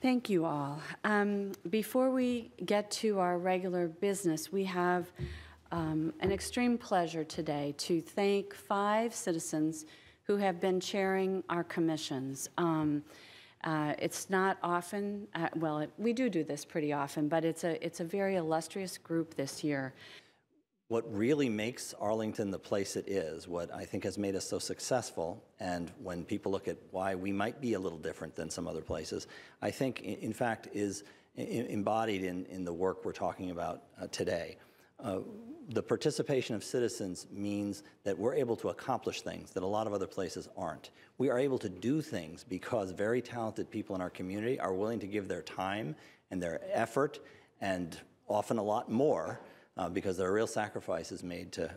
Thank you all. Before we get to our regular business, we have an extreme pleasure today to thank 5 citizens who have been chairing our commissions. It's not often, well, we do this pretty often, but it's a very illustrious group this year. What really makes Arlington the place it is, what I think has made us so successful, and when people look at why we might be a little different than some other places, I think, in fact, is embodied in the work we're talking about today. The participation of citizens means that we're able to accomplish things that a lot of other places aren't. We are able to do things because very talented people in our community are willing to give their time and their effort, and often a lot more, because there are real sacrifices made to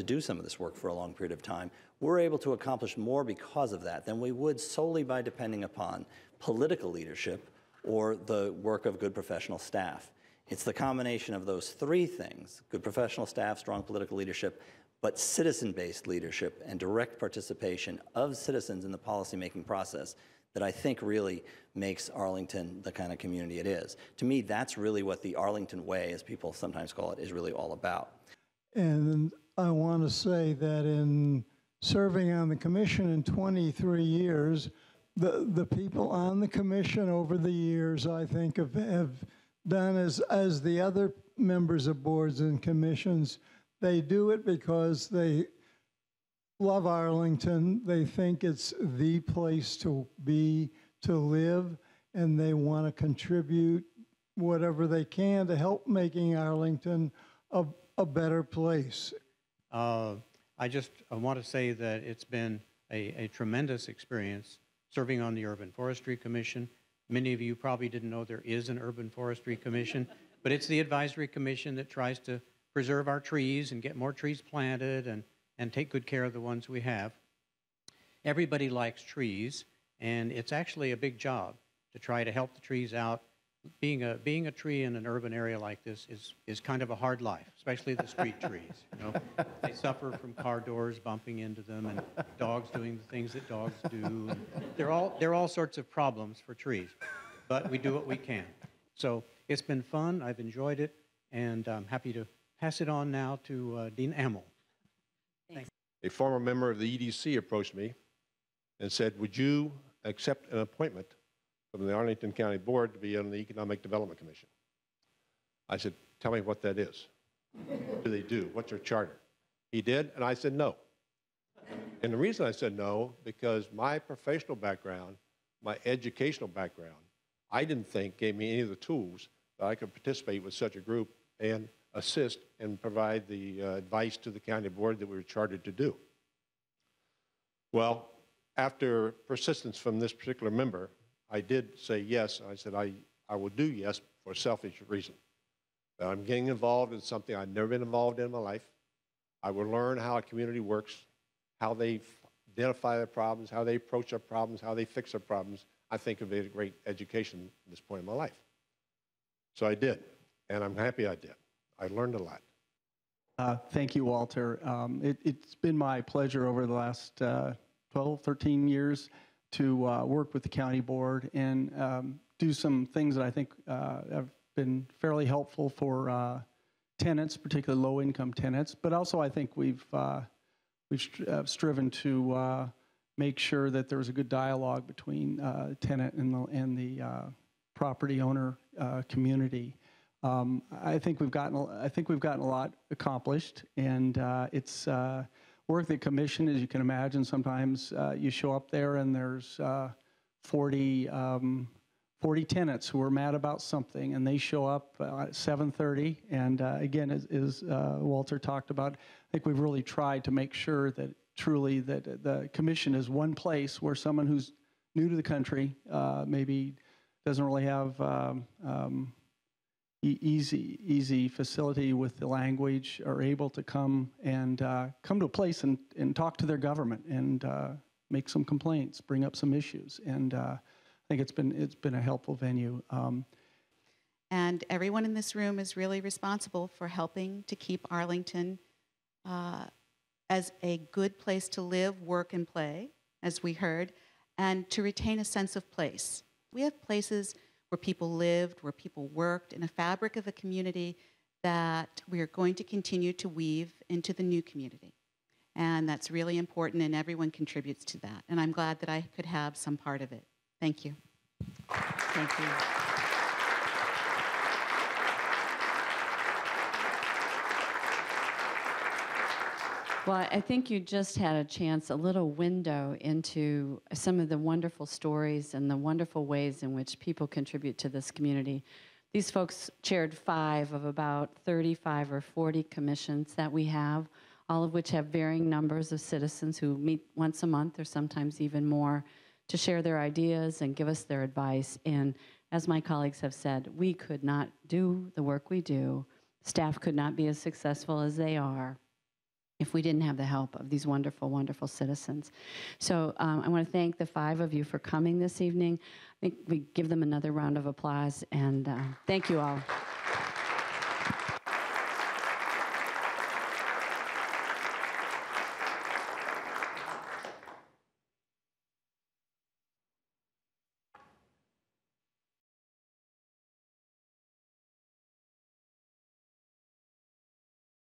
do some of this work for a long period of time. We're able to accomplish more because of that than we would solely by depending upon political leadership or the work of good professional staff. It's the combination of those 3 things, good professional staff, strong political leadership, but citizen-based leadership and direct participation of citizens in the policymaking process that I think really makes Arlington the kind of community it is. To me, that's really what the Arlington way, as people sometimes call it, is really all about. And I want to say that in serving on the commission in 23 years, the people on the commission over the years, I think, have done as the other members of boards and commissions. They do it because they love Arlington. They think it's the place to be, to live, and they want to contribute whatever they can to help making Arlington a better place. I want to say that it's been a tremendous experience serving on the Urban Forestry Commission. Many of you probably didn't know there is an Urban Forestry Commission, but it's the advisory commission that tries to preserve our trees and get more trees planted and take good care of the ones we have. Everybody likes trees, and it's actually a big job to try to help the trees out. Being a tree in an urban area like this is kind of a hard life, especially the street trees. You know, they suffer from car doors bumping into them and dogs doing the things that dogs do. And there are all sorts of problems for trees, but we do what we can. So it's been fun. I've enjoyed it, and I'm happy to pass it on now to Dean Amel. A former member of the EDC approached me and said, would you accept an appointment from the Arlington County Board to be on the Economic Development Commission? I said, tell me what that is. What do they do? What's their charter? He did, and I said no. And the reason I said no, because my professional background, my educational background, I didn't think gave me any of the tools that I could participate with such a group and assist and provide the advice to the county board that we were chartered to do. Well, after persistence from this particular member, I did say yes. I said I will do yes for a selfish reason. That I'm getting involved in something I've never been involved in my life. I will learn how a community works, how they identify their problems, how they approach their problems, how they fix their problems. I think of it as a great education at this point in my life. So I did, and I'm happy I did. I learned a lot. Thank you, Walter. It's been my pleasure over the last 12, 13 years to work with the county board and do some things that I think have been fairly helpful for tenants, particularly low-income tenants. But also, I think we've striven to make sure that there's a good dialogue between tenant and the property owner community. I think we've gotten a lot accomplished, and it's work the commission, as you can imagine. Sometimes you show up there and there's 40 tenants who are mad about something, and they show up at 7:30. And again, as Walter talked about, I think we've really tried to make sure that truly that the commission is one place where someone who's new to the country maybe doesn't really have easy facility with the language, are able to come to a place and talk to their government and make some complaints, bring up some issues, and I think it's been a helpful venue. And everyone in this room is really responsible for helping to keep Arlington as a good place to live, work, and play, as we heard, and to retain a sense of place. We have places where people lived, where people worked, in a fabric of a community that we are going to continue to weave into the new community. And that's really important, and everyone contributes to that. And I'm glad that I could have some part of it. Thank you. Thank you. Well, I think you just had a chance, a little window into some of the wonderful stories and the wonderful ways in which people contribute to this community. These folks chaired 5 of about 35 or 40 commissions that we have, all of which have varying numbers of citizens who meet once a month or sometimes even more to share their ideas and give us their advice. And as my colleagues have said, we could not do the work we do, staff could not be as successful as they are if we didn't have the help of these wonderful, wonderful citizens. So I want to thank the 5 of you for coming this evening. I think we give them another round of applause, and thank you all.